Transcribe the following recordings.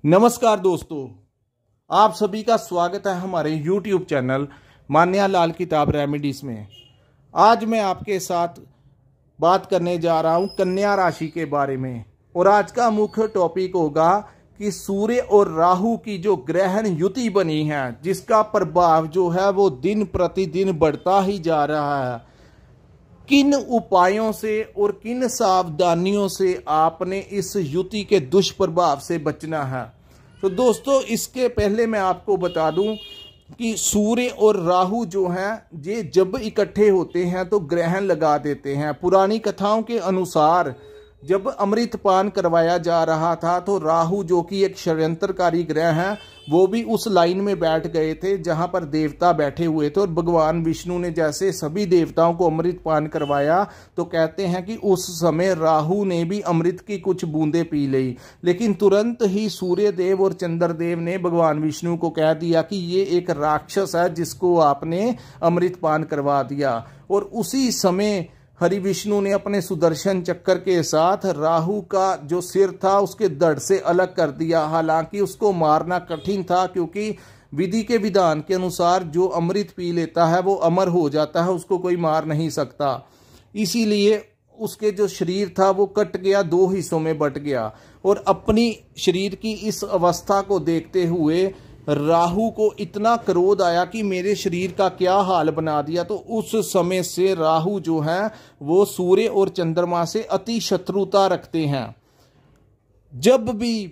नमस्कार दोस्तों, आप सभी का स्वागत है हमारे YouTube चैनल मान्या लाल किताब रेमेडीज में। आज मैं आपके साथ बात करने जा रहा हूं कन्या राशि के बारे में और आज का मुख्य टॉपिक होगा कि सूर्य और राहु की जो ग्रहण युति बनी है, जिसका प्रभाव जो है वो दिन प्रतिदिन बढ़ता ही जा रहा है। किन उपायों से और किन सावधानियों से आपने इस युति के दुष्प्रभाव से बचना है। तो दोस्तों, इसके पहले मैं आपको बता दूं कि सूर्य और राहु जो हैं ये जब इकट्ठे होते हैं तो ग्रहण लगा देते हैं। पुरानी कथाओं के अनुसार जब अमृत पान करवाया जा रहा था तो राहु, जो कि एक षड्यंत्रकारी ग्रह है, वो भी उस लाइन में बैठ गए थे जहां पर देवता बैठे हुए थे। और भगवान विष्णु ने जैसे सभी देवताओं को अमृत पान करवाया तो कहते हैं कि उस समय राहु ने भी अमृत की कुछ बूंदें पी ली। लेकिन तुरंत ही सूर्य देव और चंद्रदेव ने भगवान विष्णु को कह दिया कि ये एक राक्षस है जिसको आपने अमृत पान करवा दिया। और उसी समय हरि विष्णु ने अपने सुदर्शन चक्कर के साथ राहु का जो सिर था उसके धड़ से अलग कर दिया। हालांकि उसको मारना कठिन था, क्योंकि विधि के विधान के अनुसार जो अमृत पी लेता है वो अमर हो जाता है, उसको कोई मार नहीं सकता। इसीलिए उसके जो शरीर था वो कट गया, दो हिस्सों में बट गया। और अपनी शरीर की इस अवस्था को देखते हुए राहु को इतना क्रोध आया कि मेरे शरीर का क्या हाल बना दिया। तो उस समय से राहु जो है वो सूर्य और चंद्रमा से अति शत्रुता रखते हैं। जब भी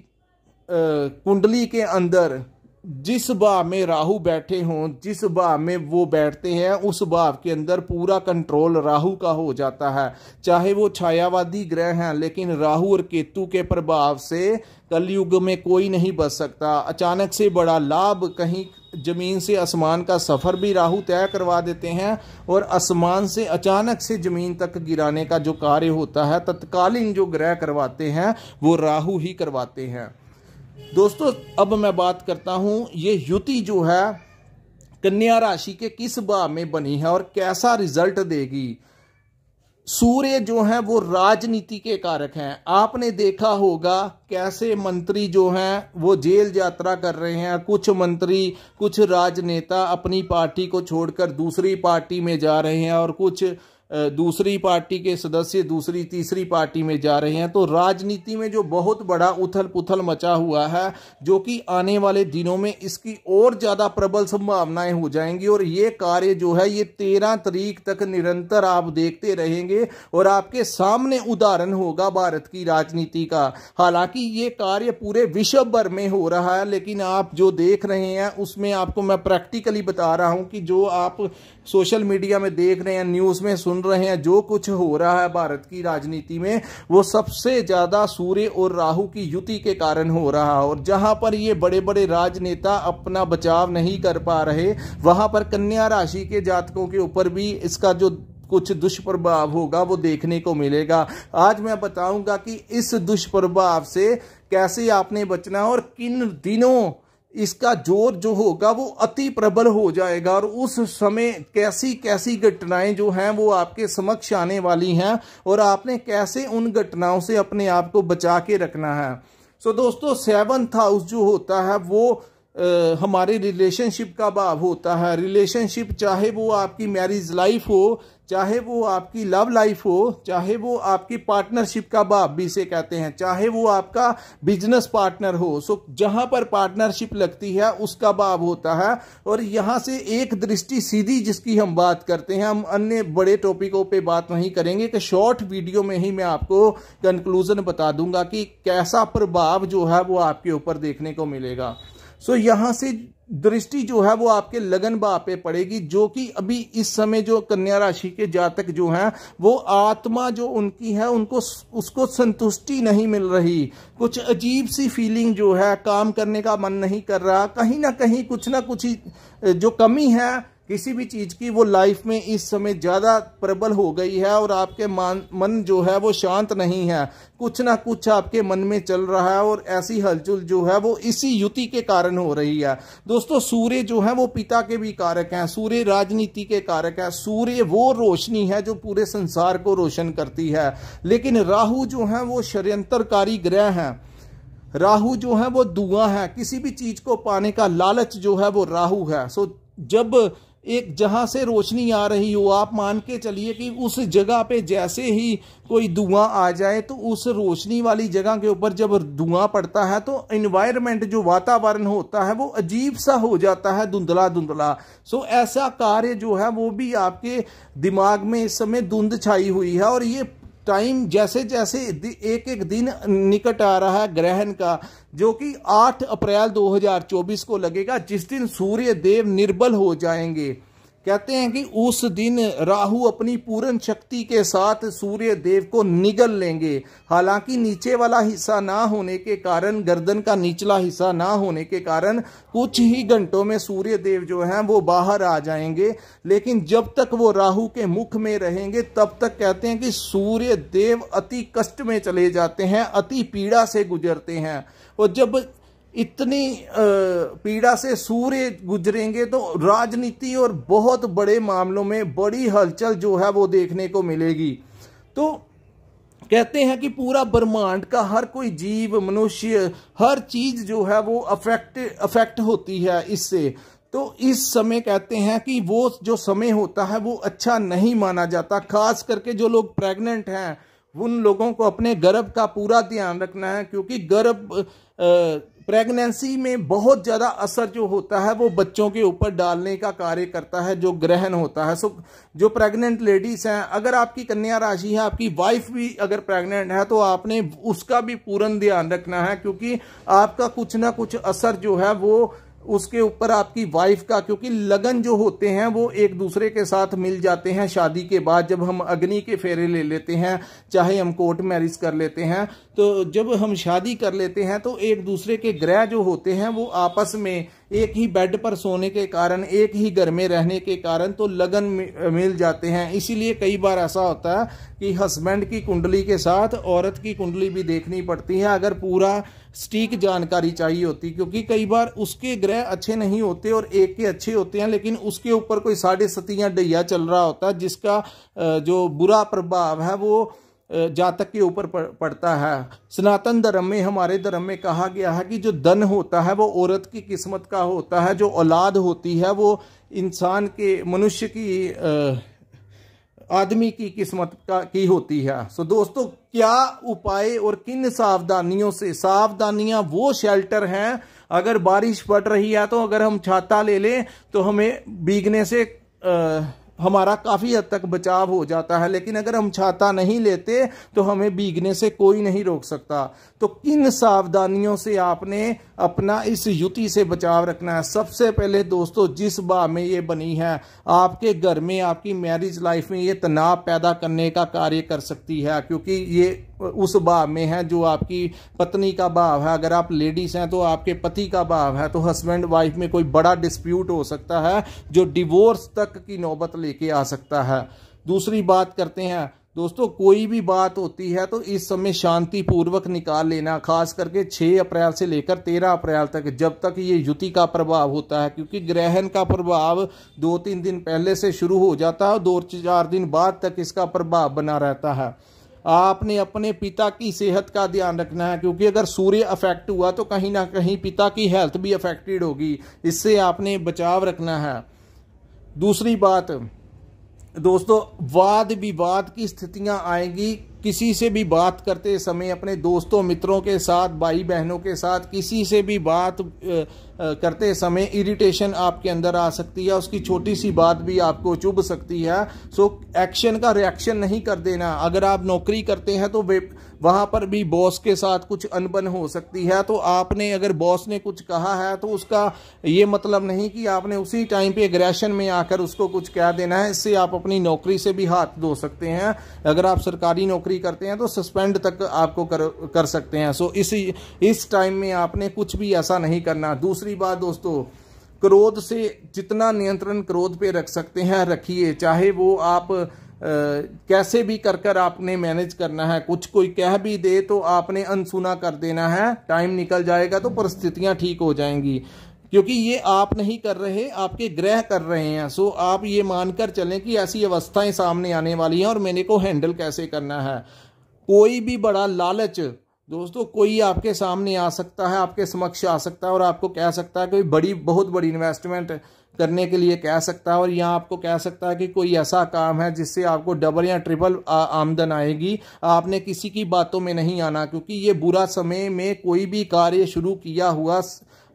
कुंडली के अंदर जिस भाव में राहु बैठे हों, जिस भाव में वो बैठते हैं, उस भाव के अंदर पूरा कंट्रोल राहु का हो जाता है। चाहे वो छायावादी ग्रह हैं, लेकिन राहु और केतु के प्रभाव से कलयुग में कोई नहीं बच सकता। अचानक से बड़ा लाभ, कहीं जमीन से आसमान का सफर भी राहु तय करवा देते हैं। और आसमान से अचानक से जमीन तक गिराने का जो कार्य होता है, तत्कालीन जो ग्रह करवाते हैं वो राहु ही करवाते हैं। दोस्तों, अब मैं बात करता हूं ये युति जो है कन्या राशि के किस भाव में बनी है और कैसा रिजल्ट देगी। सूर्य जो है वो राजनीति के कारक हैं। आपने देखा होगा कैसे मंत्री जो हैं वो जेल यात्रा कर रहे हैं। कुछ मंत्री, कुछ राजनेता अपनी पार्टी को छोड़कर दूसरी पार्टी में जा रहे हैं और कुछ दूसरी पार्टी के सदस्य दूसरी तीसरी पार्टी में जा रहे हैं। तो राजनीति में जो बहुत बड़ा उथल पुथल मचा हुआ है, जो कि आने वाले दिनों में इसकी और ज्यादा प्रबल संभावनाएं हो जाएंगी। और ये कार्य जो है ये 13 तारीख तक निरंतर आप देखते रहेंगे और आपके सामने उदाहरण होगा भारत की राजनीति का। हालांकि ये कार्य पूरे विश्व भर में हो रहा है, लेकिन आप जो देख रहे हैं उसमें आपको मैं प्रैक्टिकली बता रहा हूं कि जो आप सोशल मीडिया में देख रहे हैं, न्यूज में सुन रहे हैं, जो कुछ हो रहा है भारत की राजनीति में, वो सबसे ज्यादा सूर्य और राहु की युति के कारण हो रहा है। और जहां पर ये बड़े बड़े राजनेता अपना बचाव नहीं कर पा रहे, वहां पर कन्या राशि के जातकों के ऊपर भी इसका जो कुछ दुष्प्रभाव होगा वो देखने को मिलेगा। आज मैं बताऊंगा कि इस दुष्प्रभाव से कैसे आपने बचना और किन दिनों इसका जोर जो होगा वो अति प्रबल हो जाएगा। और उस समय कैसी कैसी घटनाएं जो हैं वो आपके समक्ष आने वाली हैं और आपने कैसे उन घटनाओं से अपने आप को बचा के रखना है। सो दोस्तों, 7th हाउस जो होता है वो हमारे रिलेशनशिप का भाव होता है। रिलेशनशिप, चाहे वो आपकी मैरिज लाइफ हो, चाहे वो आपकी लव लाइफ हो, चाहे वो आपकी पार्टनरशिप का भाव भी इसे कहते हैं, चाहे वो आपका बिजनेस पार्टनर हो। सो जहां पर पार्टनरशिप लगती है उसका भाव होता है। और यहां से एक दृष्टि सीधी जिसकी हम बात करते हैं, हम अन्य बड़े टॉपिकों पे बात नहीं करेंगे कि शॉर्ट वीडियो में ही मैं आपको कंक्लूजन बता दूंगा कि कैसा प्रभाव जो है वो आपके ऊपर देखने को मिलेगा। सो यहां से दृष्टि जो है वो आपके लगन भाव पे पड़ेगी, जो कि अभी इस समय जो कन्या राशि के जातक जो हैं वो आत्मा जो उनकी है उनको उसको संतुष्टि नहीं मिल रही। कुछ अजीब सी फीलिंग जो है, काम करने का मन नहीं कर रहा, कहीं ना कहीं कुछ ना कुछ जो कमी है किसी भी चीज की वो लाइफ में इस समय ज्यादा प्रबल हो गई है। और आपके मन जो है वो शांत नहीं है, कुछ ना कुछ आपके मन में चल रहा है और ऐसी हलचल जो है वो इसी युति के कारण हो रही है। दोस्तों, सूर्य जो है वो पिता के भी कारक हैं, सूर्य राजनीति के कारक है, सूर्य वो रोशनी है जो पूरे संसार को रोशन करती है। लेकिन राहु जो है वो षड्यंत्रकारी ग्रह है। राहु जो है वो धुआं है, किसी भी चीज को पाने का लालच जो है वो राहु है। सो जब एक जहां से रोशनी आ रही हो, आप मान के चलिए कि उस जगह पे जैसे ही कोई धुआं आ जाए तो उस रोशनी वाली जगह के ऊपर जब धुआं पड़ता है तो एनवायरनमेंट जो वातावरण होता है वो अजीब सा हो जाता है, धुंधला धुंधला। सो ऐसा कार्य जो है वो भी आपके दिमाग में इस समय धुंध छाई हुई है। और ये टाइम जैसे जैसे एक एक दिन निकट आ रहा है ग्रहण का, जो कि 8 अप्रैल 2024 को लगेगा, जिस दिन सूर्य देव निर्बल हो जाएंगे। कहते हैं कि उस दिन राहु अपनी पूर्ण शक्ति के साथ सूर्य देव को निगल लेंगे। हालांकि नीचे वाला हिस्सा ना होने के कारण, गर्दन का निचला हिस्सा ना होने के कारण कुछ ही घंटों में सूर्य देव जो हैं वो बाहर आ जाएंगे। लेकिन जब तक वो राहु के मुख में रहेंगे तब तक कहते हैं कि सूर्य देव अति कष्ट में चले जाते हैं, अति पीड़ा से गुजरते हैं। और जब इतनी पीड़ा से सूर्य गुजरेंगे तो राजनीति और बहुत बड़े मामलों में बड़ी हलचल जो है वो देखने को मिलेगी। तो कहते हैं कि पूरा ब्रह्मांड का हर कोई जीव, मनुष्य, हर चीज जो है वो अफेक्ट होती है इससे। तो इस समय कहते हैं कि वो जो समय होता है वो अच्छा नहीं माना जाता। खास करके जो लोग प्रेग्नेंट हैं उन लोगों को अपने गर्भ का पूरा ध्यान रखना है, क्योंकि गर्भ प्रेगनेंसी में बहुत ज़्यादा असर जो होता है वो बच्चों के ऊपर डालने का कार्य करता है, जो ग्रहण होता है। सो जो प्रेग्नेंट लेडीज हैं, अगर आपकी कन्या राशि है, आपकी वाइफ भी अगर प्रेग्नेंट है तो आपने उसका भी पूर्ण ध्यान रखना है, क्योंकि आपका कुछ ना कुछ असर जो है वो उसके ऊपर आपकी वाइफ का, क्योंकि लगन जो होते हैं वो एक दूसरे के साथ मिल जाते हैं शादी के बाद। जब हम अग्नि के फेरे ले लेते हैं, चाहे हम कोर्ट मैरिज कर लेते हैं, तो जब हम शादी कर लेते हैं तो एक दूसरे के ग्रह जो होते हैं वो आपस में एक ही बेड पर सोने के कारण, एक ही घर में रहने के कारण तो लगन मिल जाते हैं। इसीलिए कई बार ऐसा होता है कि हस्बैंड की कुंडली के साथ औरत की कुंडली भी देखनी पड़ती है, अगर पूरा सटीक जानकारी चाहिए होती, क्योंकि कई बार उसके ग्रह अच्छे नहीं होते और एक के अच्छे होते हैं, लेकिन उसके ऊपर कोई 7.5 डैया चल रहा होता है, जिसका जो बुरा प्रभाव है वो जातक के ऊपर पड़ता है। सनातन धर्म में, हमारे धर्म में कहा गया है कि जो धन होता है वो औरत की किस्मत का होता है, जो औलाद होती है वो इंसान के, मनुष्य की, आदमी की किस्मत की होती है। सो दोस्तों, क्या उपाय और किन सावधानियों से, सावधानियां वो शेल्टर हैं, अगर बारिश पड़ रही है तो अगर हम छाता ले लें तो हमें भीगने से हमारा काफी हद तक बचाव हो जाता है, लेकिन अगर हम छाता नहीं लेते तो हमें भीगने से कोई नहीं रोक सकता। तो किन सावधानियों से आपने अपना इस युति से बचाव रखना है? सबसे पहले दोस्तों, जिस भाव में ये बनी है, आपके घर में, आपकी मैरिज लाइफ में ये तनाव पैदा करने का कार्य कर सकती है, क्योंकि ये उस भाव में है जो आपकी पत्नी का भाव है। अगर आप लेडीज हैं तो आपके पति का भाव है, तो हस्बैंड वाइफ में कोई बड़ा डिस्प्यूट हो सकता है जो डिवोर्स तक की नौबत लेके आ सकता है। दूसरी बात करते हैं दोस्तों, कोई भी बात होती है तो इस समय शांति पूर्वक निकाल लेना, खास करके 6 अप्रैल से लेकर 13 अप्रैल तक, जब तक ये युति का प्रभाव होता है, क्योंकि ग्रहण का प्रभाव 2-3 दिन पहले से शुरू हो जाता है और 2-4 दिन बाद तक इसका प्रभाव बना रहता है। आपने अपने पिता की सेहत का ध्यान रखना है, क्योंकि अगर सूर्य अफेक्ट हुआ तो कहीं ना कहीं पिता की हेल्थ भी अफेक्टेड होगी, इससे आपने बचाव रखना है। दूसरी बात दोस्तों, वाद विवाद की स्थितियां आएंगी। किसी से भी बात करते समय, अपने दोस्तों मित्रों के साथ, भाई बहनों के साथ, किसी से भी बात करते समय इरिटेशन आपके अंदर आ सकती है, उसकी छोटी सी बात भी आपको चुभ सकती है। सो एक्शन का रिएक्शन नहीं कर देना। अगर आप नौकरी करते हैं तो वहां पर भी बॉस के साथ कुछ अनबन हो सकती है, तो आपने, अगर बॉस ने कुछ कहा है तो उसका ये मतलब नहीं कि आपने उसी टाइम पे एग्रेशन में आकर उसको कुछ कह देना है। इससे आप अपनी नौकरी से भी हाथ धो सकते हैं। अगर आप सरकारी नौकरी करते हैं तो सस्पेंड तक आपको कर सकते हैं। सो इस टाइम में आपने कुछ भी ऐसा नहीं करना। दूसरी बात दोस्तों, क्रोध से जितना नियंत्रण क्रोध पे रख सकते हैं रखिए, चाहे वो आप कैसे भी कर आपने मैनेज करना है। कुछ कोई कह भी दे तो आपने अनसुना कर देना है, टाइम निकल जाएगा तो परिस्थितियां ठीक हो जाएंगी, क्योंकि ये आप नहीं कर रहे, आपके ग्रह कर रहे हैं। सो आप ये मानकर चलें कि ऐसी अवस्थाएं सामने आने वाली हैं और मैंने को हैंडल कैसे करना है। कोई भी बड़ा लालच दोस्तों कोई आपके सामने आ सकता है, आपके समक्ष आ सकता है और आपको कह सकता है कोई बहुत बड़ी इन्वेस्टमेंट करने के लिए कह सकता है, और यहाँ आपको कह सकता है कि कोई ऐसा काम है जिससे आपको डबल या ट्रिपल आमदन आएगी। आपने किसी की बातों में नहीं आना, क्योंकि ये बुरा समय में कोई भी कार्य शुरू किया हुआ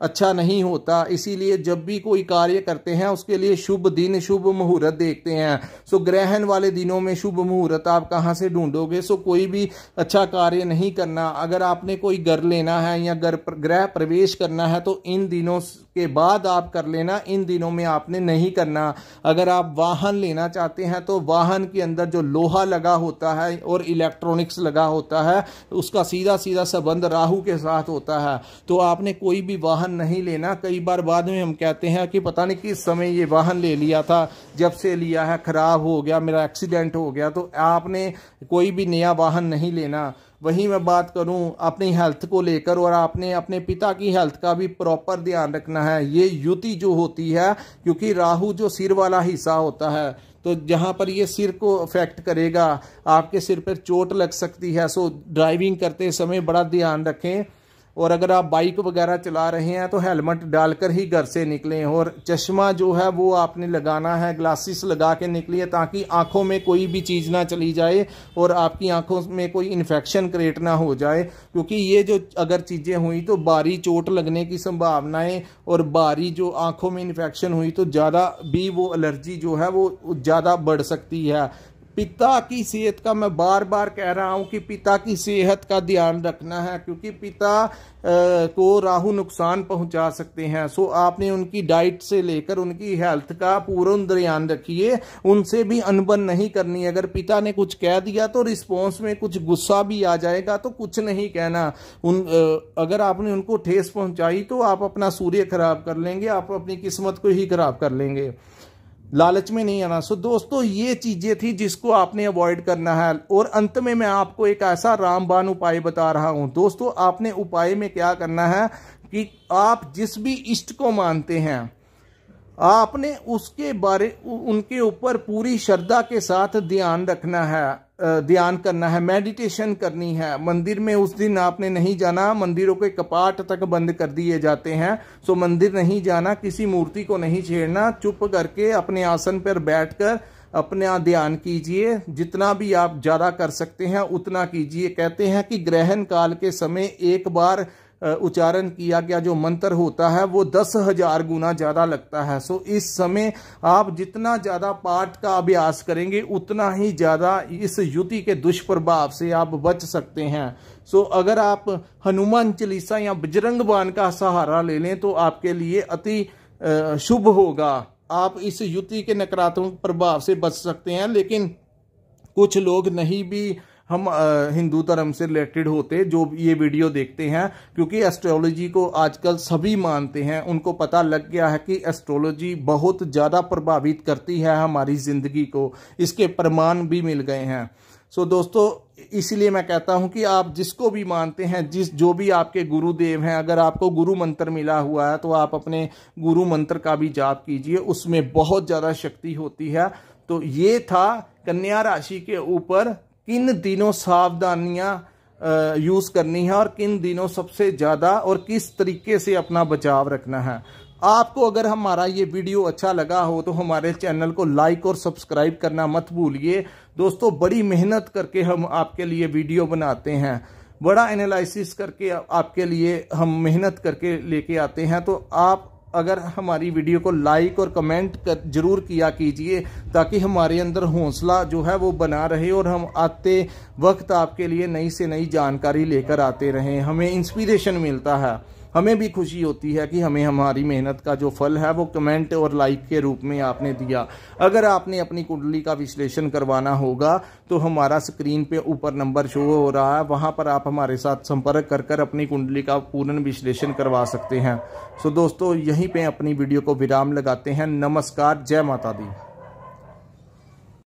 अच्छा नहीं होता। इसीलिए जब भी कोई कार्य करते हैं उसके लिए शुभ दिन शुभ मुहूर्त देखते हैं। सो ग्रहण वाले दिनों में शुभ मुहूर्त आप कहाँ से ढूंढोगे? सो कोई भी अच्छा कार्य नहीं करना। अगर आपने कोई घर लेना है या गृह प्रवेश करना है तो इन दिनों के बाद आप कर लेना, इन दिनों में आपने नहीं करना। अगर आप वाहन लेना चाहते हैं तो वाहन के अंदर जो लोहा लगा होता है और इलेक्ट्रॉनिक्स लगा होता है उसका सीधा सीधा संबंध राहु के साथ होता है, तो आपने कोई भी वाहन नहीं लेना। कई बार बाद में हम कहते हैं कि पता नहीं किस समय ये वाहन ले लिया था, जब से लिया है खराब हो गया, मेरा एक्सीडेंट हो गया, तो आपने कोई भी नया वाहन नहीं लेना। वहीं मैं बात करूं अपनी हेल्थ को लेकर, और आपने अपने पिता की हेल्थ का भी प्रॉपर ध्यान रखना है। ये युति जो होती है, क्योंकि राहु जो सिर वाला हिस्सा होता है, तो जहां पर ये सिर को अफेक्ट करेगा, आपके सिर पर चोट लग सकती है। सो ड्राइविंग करते समय बड़ा ध्यान रखें, और अगर आप बाइक वगैरह चला रहे हैं तो हेलमेट डालकर ही घर से निकलें, और चश्मा जो है वो आपने लगाना है, ग्लासेस लगा के निकलिए ताकि आंखों में कोई भी चीज़ ना चली जाए और आपकी आंखों में कोई इन्फेक्शन क्रिएट ना हो जाए। क्योंकि ये जो अगर चीज़ें हुई तो भारी चोट लगने की संभावनाएं, और भारी जो आंखों में इन्फेक्शन हुई तो ज़्यादा भी वो एलर्जी जो है वो ज़्यादा बढ़ सकती है। पिता की सेहत का मैं बार बार कह रहा हूं कि पिता की सेहत का ध्यान रखना है, क्योंकि पिता को राहु नुकसान पहुंचा सकते हैं। सो आपने उनकी डाइट से लेकर उनकी हेल्थ का पूर्ण ध्यान रखिए, उनसे भी अनबन नहीं करनी। अगर पिता ने कुछ कह दिया तो रिस्पॉन्स में कुछ गुस्सा भी आ जाएगा, तो कुछ नहीं कहना। अगर आपने उनको ठेस पहुंचाई तो आप अपना सूर्य खराब कर लेंगे, आप अपनी किस्मत को ही खराब कर लेंगे। लालच में नहीं आना। सो दोस्तों ये चीजें थी जिसको आपने अवॉइड करना है। और अंत में मैं आपको एक ऐसा रामबाण उपाय बता रहा हूं। दोस्तों आपने उपाय में क्या करना है कि आप जिस भी इष्ट को मानते हैं आपने उसके बारे उनके ऊपर पूरी श्रद्धा के साथ ध्यान रखना है, ध्यान करना है, मेडिटेशन करनी है। मंदिर में उस दिन आपने नहीं जाना, मंदिरों के कपाट तक बंद कर दिए जाते हैं। सो मंदिर नहीं जाना, किसी मूर्ति को नहीं छेड़ना, चुप करके अपने आसन पर बैठकर अपना ध्यान कीजिए। जितना भी आप ज्यादा कर सकते हैं उतना कीजिए। कहते हैं कि ग्रहण काल के समय एक बार उच्चारण किया गया जो मंत्र होता है वो 10,000 गुना ज्यादा लगता है। सो इस समय आप जितना ज्यादा पाठ का अभ्यास करेंगे उतना ही ज्यादा इस युति के दुष्प्रभाव से आप बच सकते हैं। सो अगर आप हनुमान चालीसा या बजरंग बाण का सहारा ले लें तो आपके लिए अति शुभ होगा। आप इस युति के नकारात्मक प्रभाव से बच सकते हैं। लेकिन कुछ लोग नहीं भी हम हिंदू धर्म से रिलेटेड होते जो ये वीडियो देखते हैं, क्योंकि एस्ट्रोलॉजी को आजकल सभी मानते हैं, उनको पता लग गया है कि एस्ट्रोलॉजी बहुत ज़्यादा प्रभावित करती है हमारी ज़िंदगी को, इसके प्रमाण भी मिल गए हैं। सो दोस्तों इसलिए मैं कहता हूं कि आप जिसको भी मानते हैं, जो भी आपके गुरुदेव हैं, अगर आपको गुरु मंत्र मिला हुआ है तो आप अपने गुरु मंत्र का भी जाप कीजिए, उसमें बहुत ज़्यादा शक्ति होती है। तो ये था कन्या राशि के ऊपर किन दिनों सावधानियां यूज करनी है और किन दिनों सबसे ज्यादा, और किस तरीके से अपना बचाव रखना है। आपको अगर हमारा ये वीडियो अच्छा लगा हो तो हमारे चैनल को लाइक और सब्सक्राइब करना मत भूलिए। दोस्तों बड़ी मेहनत करके हम आपके लिए वीडियो बनाते हैं, बड़ा एनालिसिस करके आपके लिए हम मेहनत करके लेके आते हैं। तो आप अगर हमारी वीडियो को लाइक और कमेंट जरूर किया कीजिए, ताकि हमारे अंदर हौसला जो है वो बना रहे और हम आते वक्त आपके लिए नई से नई जानकारी लेकर आते रहें। हमें इंस्पिरेशन मिलता है, हमें भी खुशी होती है कि हमें हमारी मेहनत का जो फल है वो कमेंट और लाइक के रूप में आपने दिया। अगर आपने अपनी कुंडली का विश्लेषण करवाना होगा तो हमारा स्क्रीन पे ऊपर नंबर शो हो रहा है, वहां पर आप हमारे साथ संपर्क कर अपनी कुंडली का पूर्ण विश्लेषण करवा सकते हैं। सो दोस्तों यहीं पे अपनी वीडियो को विराम लगाते हैं। नमस्कार, जय माता दी।